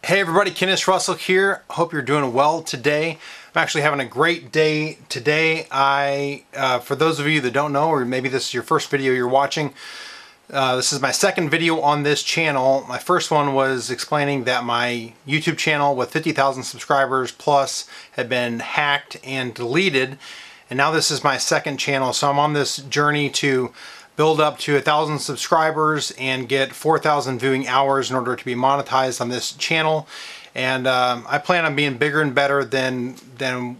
Hey everybody, Kennis here. Hope you're doing well today. I'm actually having a great day today. For those of you that don't know, or maybe this is your first video you're watching, this is my second video on this channel. My first one was explaining that my YouTube channel with 50,000 subscribers plus had been hacked and deleted. And now this is my second channel. So I'm on this journey to build up to 1,000 subscribers and get 4,000 viewing hours in order to be monetized on this channel. And I plan on being bigger and better than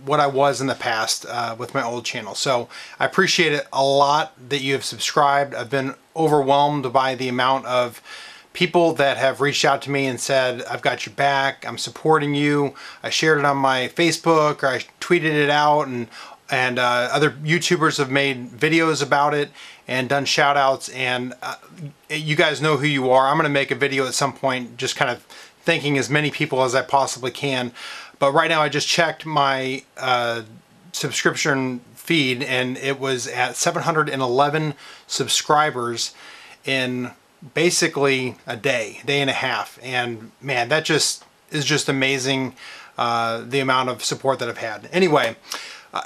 what I was in the past with my old channel. So I appreciate it a lot that you have subscribed. I've been overwhelmed by the amount of people that have reached out to me and said, I've got your back, I'm supporting you. I shared it on my Facebook, or I tweeted it out, and other YouTubers have made videos about it and done shout outs, and you guys know who you are. I'm going to make a video at some point just kind of thanking as many people as I possibly can. But right now I just checked my subscription feed and it was at 711 subscribers in basically a day and a half. And man, that just is just amazing, the amount of support that I've had. Anyway,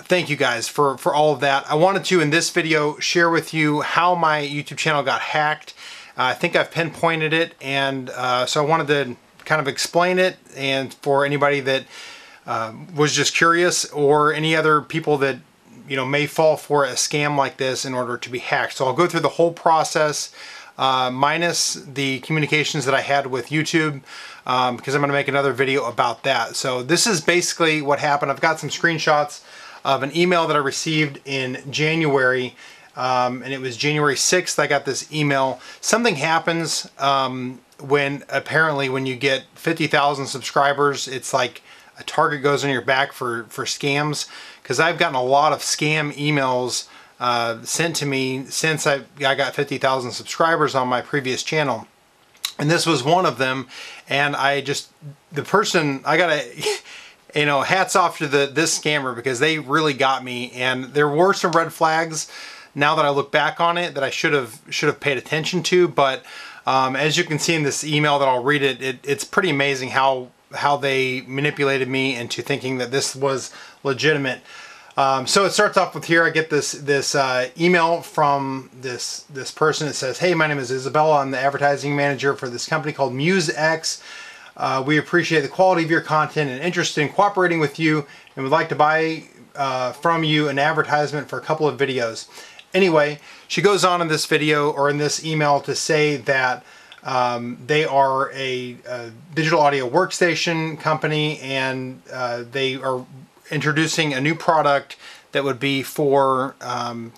thank you guys for all of that. I wanted to, in this video, share with you how my YouTube channel got hacked. I think I've pinpointed it, and so I wanted to kind of explain it, and for anybody that was just curious, or any other people that may fall for a scam like this in order to be hacked. So I'll go through the whole process, minus the communications that I had with YouTube, because I'm going to make another video about that. So this is basically what happened. I've got some screenshots of an email that I received in January, and it was January 6th I got this email. Something happens when you get 50,000 subscribers, it's like a target goes on your back for scams, because I've gotten a lot of scam emails sent to me since I got 50,000 subscribers on my previous channel. And this was one of them, and I gotta hats off to this scammer, because they really got me. And there were some red flags now that I look back on it that I should have paid attention to. But as you can see in this email that I'll read it's pretty amazing how they manipulated me into thinking that this was legitimate. So it starts off with here. I get this email from this person. It says, "Hey, my name is Isabella. I'm the advertising manager for this company called MuseX. We appreciate the quality of your content and interested in cooperating with you, and would like to buy from you an advertisement for a couple of videos." Anyway, she goes on in this video, or in this email, to say that they are a digital audio workstation company, and they are introducing a new product that would be for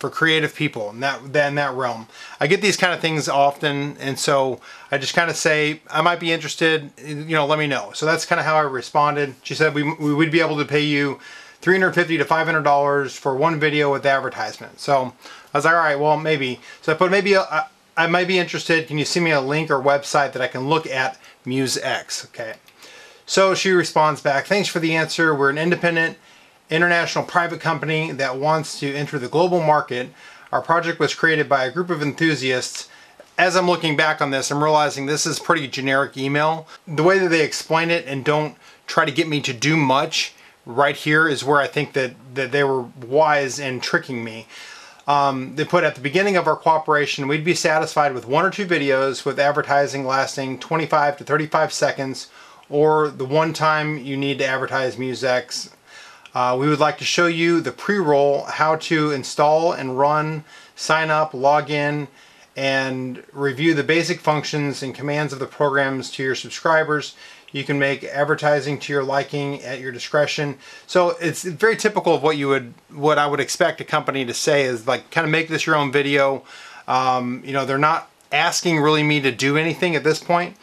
creative people in that realm. I get these kind of things often, and so I just kind of say, I might be interested, let me know. So that's kind of how I responded. She said we would be able to pay you $350 to $500 for one video with advertisement. So I was like, all right, well, maybe. So I put, maybe I might be interested. Can you send me a link or website that I can look at MuseX? Okay. So she responds back, "Thanks for the answer. We're an independent international private company that wants to enter the global market. Our project was created by a group of enthusiasts." As I'm looking back on this, I'm realizing this is pretty generic email. The way that they explain it and don't try to get me to do much right here is where I think that they were wise in tricking me. They put, "At the beginning of our cooperation, we'd be satisfied with 1 or 2 videos with advertising lasting 25 to 35 seconds, or the one time you need to advertise MuseX. We would like to show you the pre-roll, how to install and run, sign up, log in, and review the basic functions and commands of the programs to your subscribers. You can make advertising to your liking at your discretion." So it's very typical of what I would expect a company to say, is like, kind of make this your own video. They're not asking really me to do anything at this point.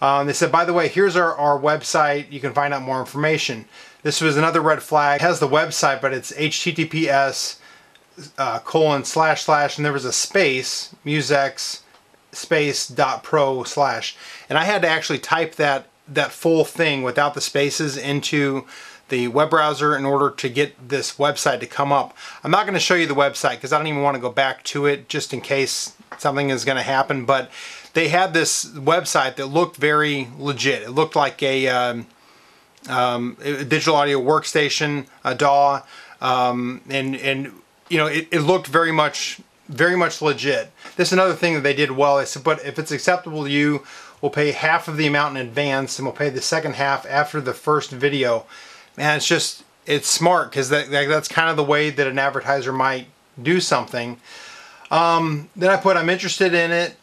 They said, "By the way, here's our website. You can find out more information." This was another red flag. It has the website, but it's https:// and there was a space, MuseX space.pro/, and I had to actually type that full thing without the spaces into the web browser in order to get this website to come up. I'm not going to show you the website because I don't even want to go back to it just in case something is going to happen, but they had this website that looked very legit. It looked like a digital audio workstation, a DAW, and you know, it looked very much legit. This is another thing that they did well. They said, but if it's acceptable to you, we'll pay half of the amount in advance and we'll pay the second half after the first video. Man, it's smart, because that's kind of the way that an advertiser might do something. Then I put, I'm interested in it,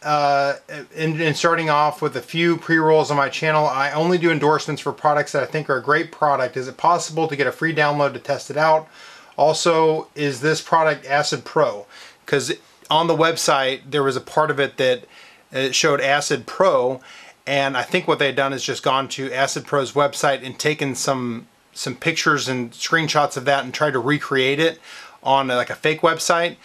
in starting off with a few pre-rolls on my channel. I only do endorsements for products that I think are a great product. Is it possible to get a free download to test it out? Also, is this product Acid Pro? Because on the website there was a part of it that showed Acid Pro, and I think what they'd done is just gone to Acid Pro's website and taken some pictures and screenshots of that and tried to recreate it on like a fake website,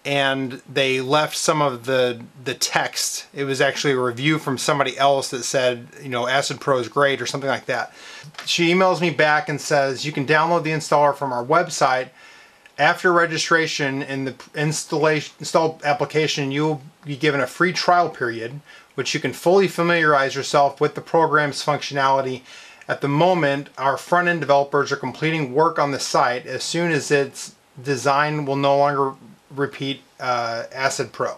and they left some of the text. It was actually a review from somebody else that said, you know, Acid Pro is great or something like that. She emails me back and says, you can download the installer from our website. After registration in the installed application, you'll be given a free trial period, which you can fully familiarize yourself with the program's functionality. At the moment, our front-end developers are completing work on the site. As soon as its design will no longer repeat Acid Pro.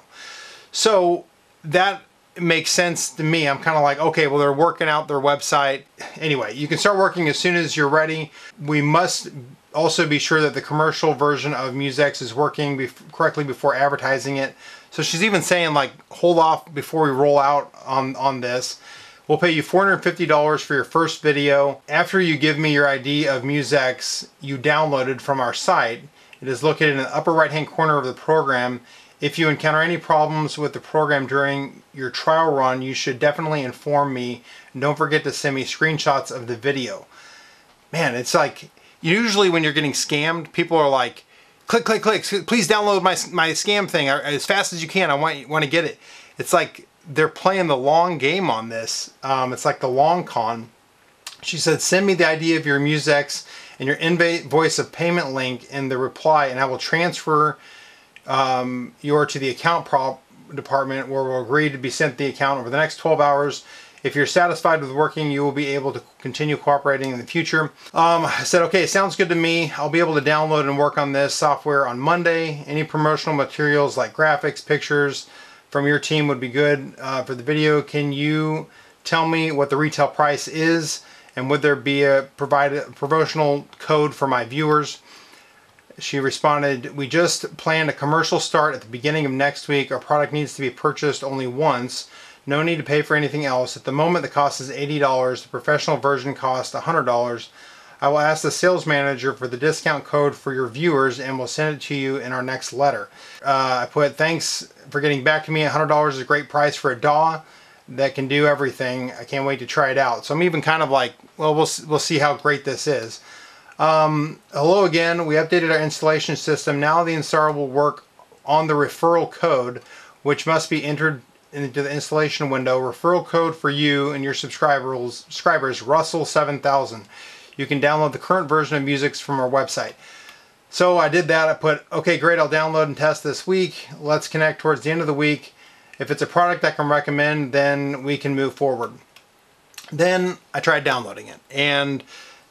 So that makes sense to me. I'm kind of like, okay, well, they're working out their website. Anyway, you can start working as soon as you're ready. We must also be sure that the commercial version of MuseX is working correctly before advertising it. So she's even saying, like, hold off before we roll out on this. We'll pay you $450 for your first video. After you give me your ID of MuseX you downloaded from our site, it is located in the upper right-hand corner of the program. If you encounter any problems with the program during your trial run, you should definitely inform me. And don't forget to send me screenshots of the video. Man, it's like, usually when you're getting scammed, people are like, click, click, click, please download my scam thing as fast as you can. I want to get it. It's like they're playing the long game on this. It's like the long con. She said, send me the ID of your MuseX and your invoice of payment link in the reply, and I will transfer your to the account department, where we'll agree to be sent the account over the next 12 hours. If you're satisfied with working, you will be able to continue cooperating in the future. I said, okay, sounds good to me. I'll be able to download and work on this software on Monday. Any promotional materials like graphics, pictures from your team would be good for the video. Can you tell me what the retail price is? And would there be a promotional code for my viewers? She responded, we just planned a commercial start at the beginning of next week. Our product needs to be purchased only once. No need to pay for anything else. At the moment the cost is $80. The professional version costs $100. I will ask the sales manager for the discount code for your viewers and we'll send it to you in our next letter. I put, thanks for getting back to me. $100 is a great price for a DAW that can do everything. I can't wait to try it out. So I'm even kind of like, well, we'll see how great this is. Hello again. We updated our installation system. Now the installer will work on the referral code, which must be entered into the installation window. Referral code for you and your subscribers, Russell 7000. You can download the current version of MuseX from our website. So I did that. I put, okay, great, I'll download and test this week. Let's connect towards the end of the week. If it's a product I can recommend, then we can move forward. Then I tried downloading it, and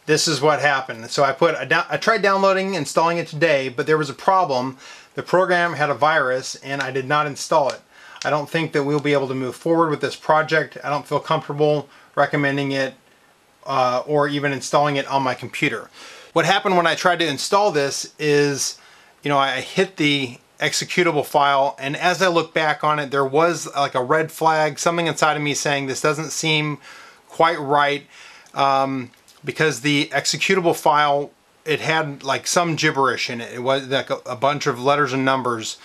this is what happened. So I tried downloading, installing it today, but there was a problem. The program had a virus and I did not install it. I don't think that we'll be able to move forward with this project. I don't feel comfortable recommending it or even installing it on my computer. What happened when I tried to install this is, you know, I hit the executable file, and as I look back on it, there was like a red flag, something inside of me saying this doesn't seem quite right, because the executable file, it had like some gibberish in it. It was like a bunch of letters and numbers,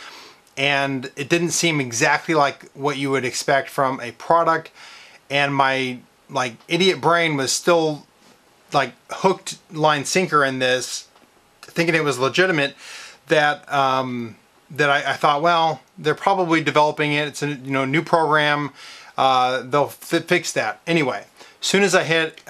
and it didn't seem exactly like what you would expect from a product, and my like idiot brain was still like hooked line sinker in this, thinking it was legitimate, that I thought, well, they're probably developing it. It's a new program. They'll fix that. Anyway, as soon as I hit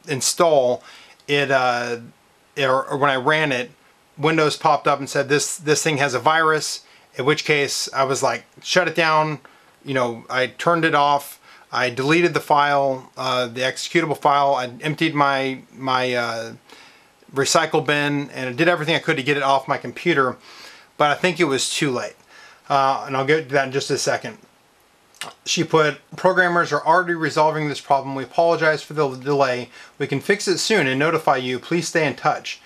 install, or when I ran it, Windows popped up and said this thing has a virus, in which case I was like, shut it down. You know, I turned it off. I deleted the file, the executable file. I emptied my recycle bin, and I did everything I could to get it off my computer, but I think it was too late. And I'll get to that in just a second. She put, programmers are already resolving this problem. We apologize for the delay. We can fix it soon and notify you. Please stay in touch.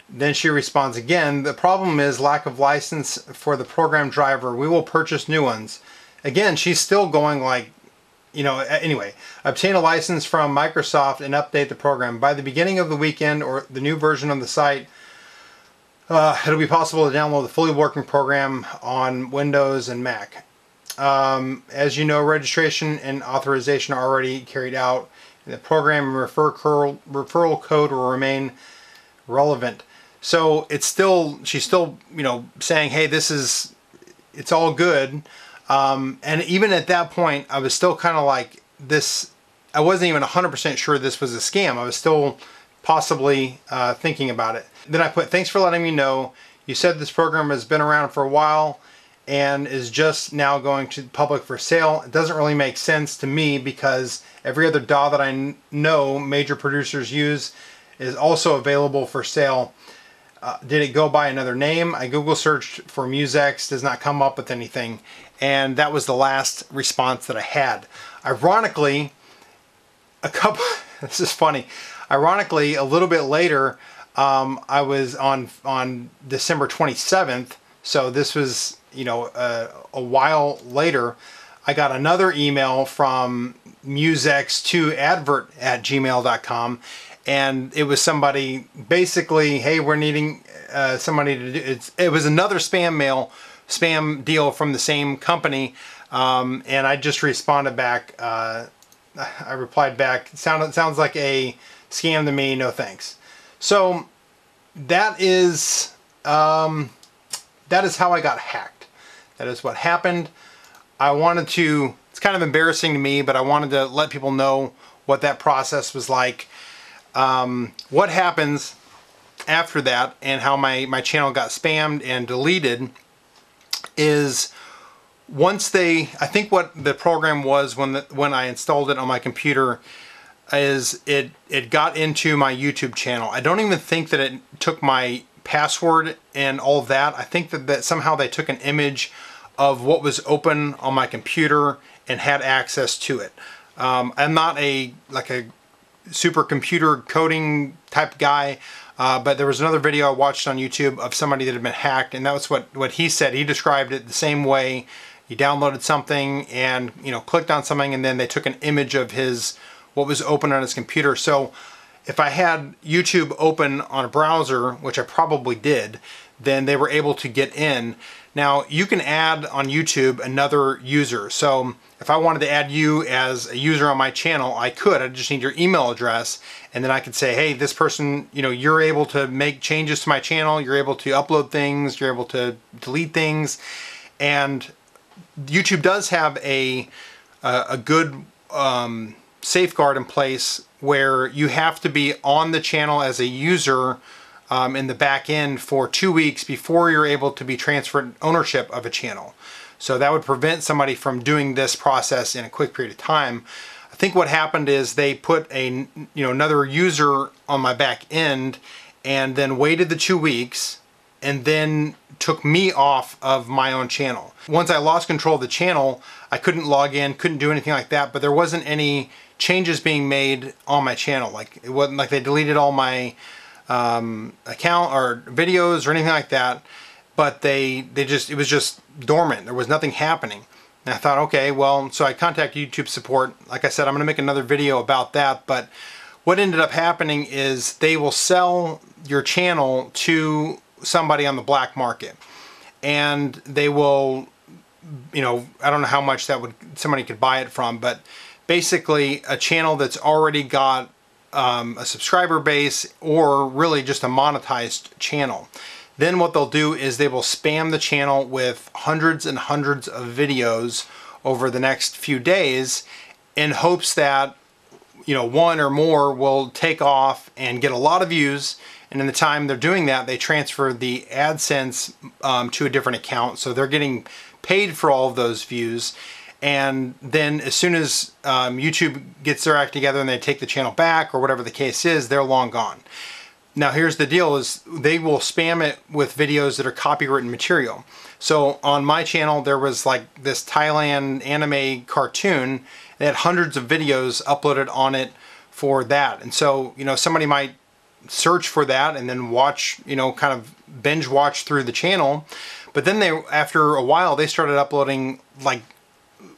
Then she responds again, the problem is lack of license for the program driver. We will purchase new ones. Again, she's still going like, you know, anyway, obtain a license from Microsoft and update the program. By the beginning of the weekend or the new version of the site, it'll be possible to download the fully working program on Windows and Mac. As you know, registration and authorization are already carried out. The program and referral code will remain relevant. So it's still, she's still, you know, saying, hey, it's all good. And even at that point, I was still kind of like this, I wasn't even 100% sure this was a scam. I was still possibly thinking about it. Then I put, thanks for letting me know. You said this program has been around for a while and is just now going to the public for sale. It doesn't really make sense to me because every other DAW that I know major producers use is also available for sale. Did it go by another name? I Google searched for Musex, does not come up with anything. And that was the last response that I had. Ironically, this is funny. Ironically, a little bit later, I was on December 27th. So this was, you know, a while later, I got another email from musex2advert@gmail.com, and it was somebody basically, hey, we're needing somebody to do it. It was another spam deal from the same company, and I just responded back. I replied back, sounds like a scam to me, no thanks. So that is how I got hacked. That is what happened. I wanted to, it's kind of embarrassing to me, but I wanted to let people know what that process was like. What happens after that and how my channel got spammed and deleted is once I think what the program was when I installed it on my computer is it got into my YouTube channel. I don't even think that it took my password and all of that. I think that somehow they took an image of what was open on my computer and had access to it. I'm not like a supercomputer coding type guy, but there was another video I watched on YouTube of somebody that had been hacked, and that was what he said. He described it the same way. He downloaded something and, you know, clicked on something, and then they took an image of what was open on his computer. So if I had YouTube open on a browser, which I probably did, then they were able to get in. Now you can add on YouTube another user. So if I wanted to add you as a user on my channel, I could. I just need your email address, and then I could say, hey, this person, you know, you're able to make changes to my channel, you're able to upload things, you're able to delete things. And YouTube does have a good safeguard in place where you have to be on the channel as a user in the back end for 2 weeks before you're able to be transferred ownership of a channel. So that would prevent somebody from doing this process in a quick period of time. I think what happened is they put another user on my back end and then waited the 2 weeks and then took me off of my own channel. Once I lost control of the channel, I couldn't log in, couldn't do anything like that, but there wasn't any changes being made on my channel. Like it wasn't like they deleted all my account or videos or anything like that, but it was just dormant. There was nothing happening. And I thought, okay, well, so I contacted YouTube support. Like I said, I'm gonna make another video about that, but what ended up happening is they will sell your channel to somebody on the black market, and they will, you know, I don't know how much somebody could buy it from, but basically a channel that's already got a subscriber base or really just a monetized channel. Then what they'll do is they will spam the channel with hundreds and hundreds of videos over the next few days in hopes that one or more will take off and get a lot of views, and in the time they're doing that, they transfer the AdSense to a different account, so they're getting paid for all of those views. And then as soon as YouTube gets their act together and they take the channel back or whatever the case is, they're long gone. Now here's the deal, is they will spam it with videos that are copywritten material. So on my channel there was like this Thailand anime cartoon. They had hundreds of videos uploaded on it for that. And so, somebody might search for that and then watch, kind of binge watch through the channel. But then after a while, they started uploading like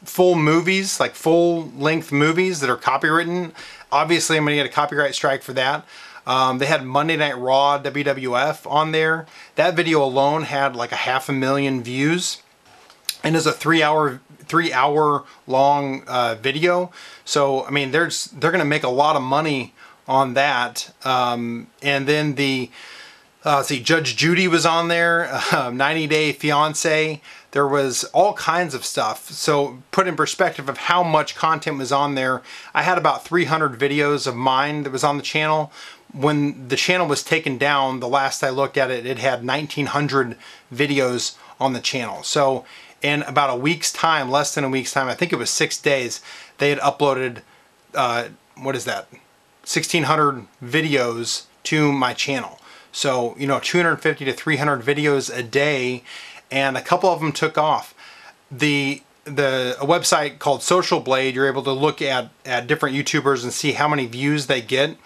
full movies, like full length movies that are copywritten. Obviously I'm gonna get a copyright strike for that. They had Monday Night Raw WWF on there. That video alone had like 500,000 views, and is a 3 hour long video. So I mean, they're gonna make a lot of money on that. And then let's see, Judge Judy was on there, 90 Day Fiance. There was all kinds of stuff. So put in perspective of how much content was on there, I had about 300 videos of mine that was on the channel. When the channel was taken down, the last I looked at it, it had 1,900 videos on the channel. So in about a week's time, less than a week's time, I think it was 6 days, they had uploaded, what is that? 1,600 videos to my channel. So, 250 to 300 videos a day, and a couple of them took off. A website called Social Blade, you're able to look at different YouTubers and see how many views they get.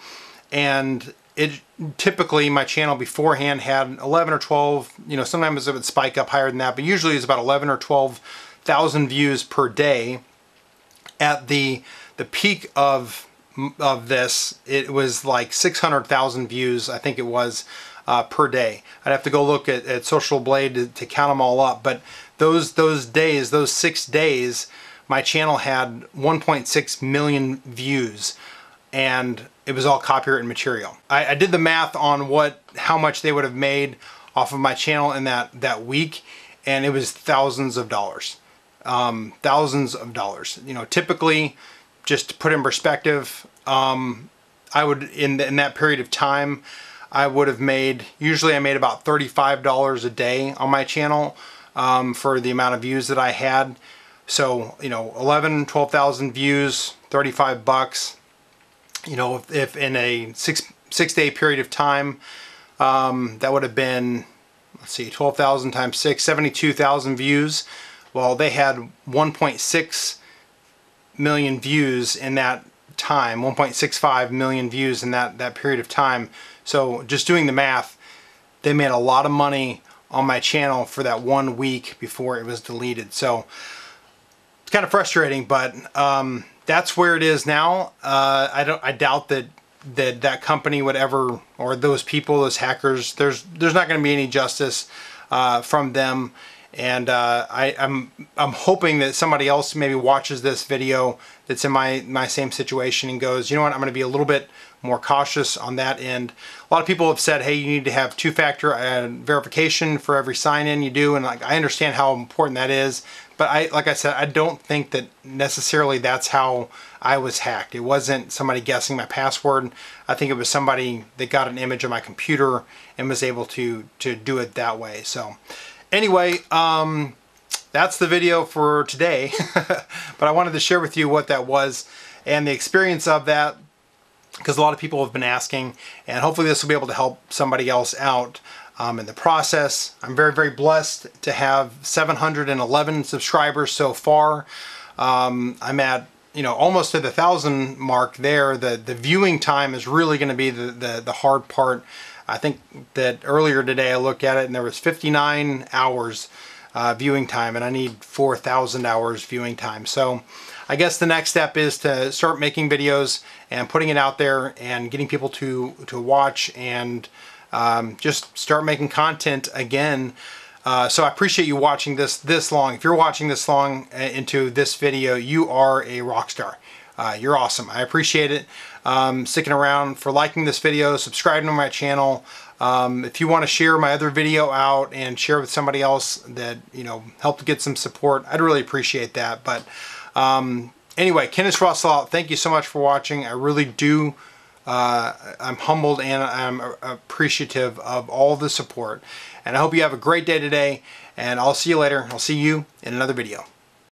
And it typically, my channel beforehand had 11 or 12, sometimes it would spike up higher than that, but usually it's about 11 or 12,000 views per day. At the peak of this, it was like 600,000 views, I think it was, per day. I'd have to go look at Social Blade to count them all up, but those 6 days, my channel had 1.6 million views, and it was all copyrighted material. I did the math on how much they would have made off of my channel in that week, and it was thousands of dollars. Thousands of dollars. Typically, just to put in perspective, I would, in that period of time, I would have usually I made about $35 a day on my channel for the amount of views that I had. So, 12,000 views, 35 bucks. If in a six day period of time, that would have been, let's see, 12,000 times 6, 72,000 views. Well, they had 1.6 million views in that time, 1.65 million views in that period of time. So just doing the math, they made a lot of money on my channel for that 1 week before it was deleted. So it's kind of frustrating, but that's where it is now. I doubt that company would ever, or those people, those hackers, there's not going to be any justice from them. And I'm hoping that somebody else maybe watches this video that's in my same situation and goes, you know what, I'm going to be a little bit more cautious on that end. A lot of people have said, hey, you need to have two-factor verification for every sign-in you do, and I understand how important that is. But like I said, I don't think that necessarily that's how I was hacked. It wasn't somebody guessing my password. I think it was somebody that got an image of my computer and was able to do it that way. So anyway, that's the video for today. But I wanted to share with you what that was and the experience of that, because a lot of people have been asking, and hopefully this will be able to help somebody else out in the process. I'm very, very blessed to have 711 subscribers so far. I'm at, almost to the 1,000 mark there. The viewing time is really going to be the hard part. I think that earlier today I looked at it and there was 59 hours viewing time, and I need 4,000 hours viewing time. So I guess the next step is to start making videos and putting it out there and getting people to watch and just start making content again. So I appreciate you watching this long. If you're watching this long into this video, you are a rock star. You're awesome. I appreciate it. Sticking around, for liking this video, subscribing to my channel. If you want to share my other video out and share with somebody else that, help to get some support, I'd really appreciate that. But Anyway, Kennis Russell, thank you so much for watching. I really do. I'm humbled and I'm appreciative of all the support. And I hope you have a great day today. And I'll see you later. I'll see you in another video.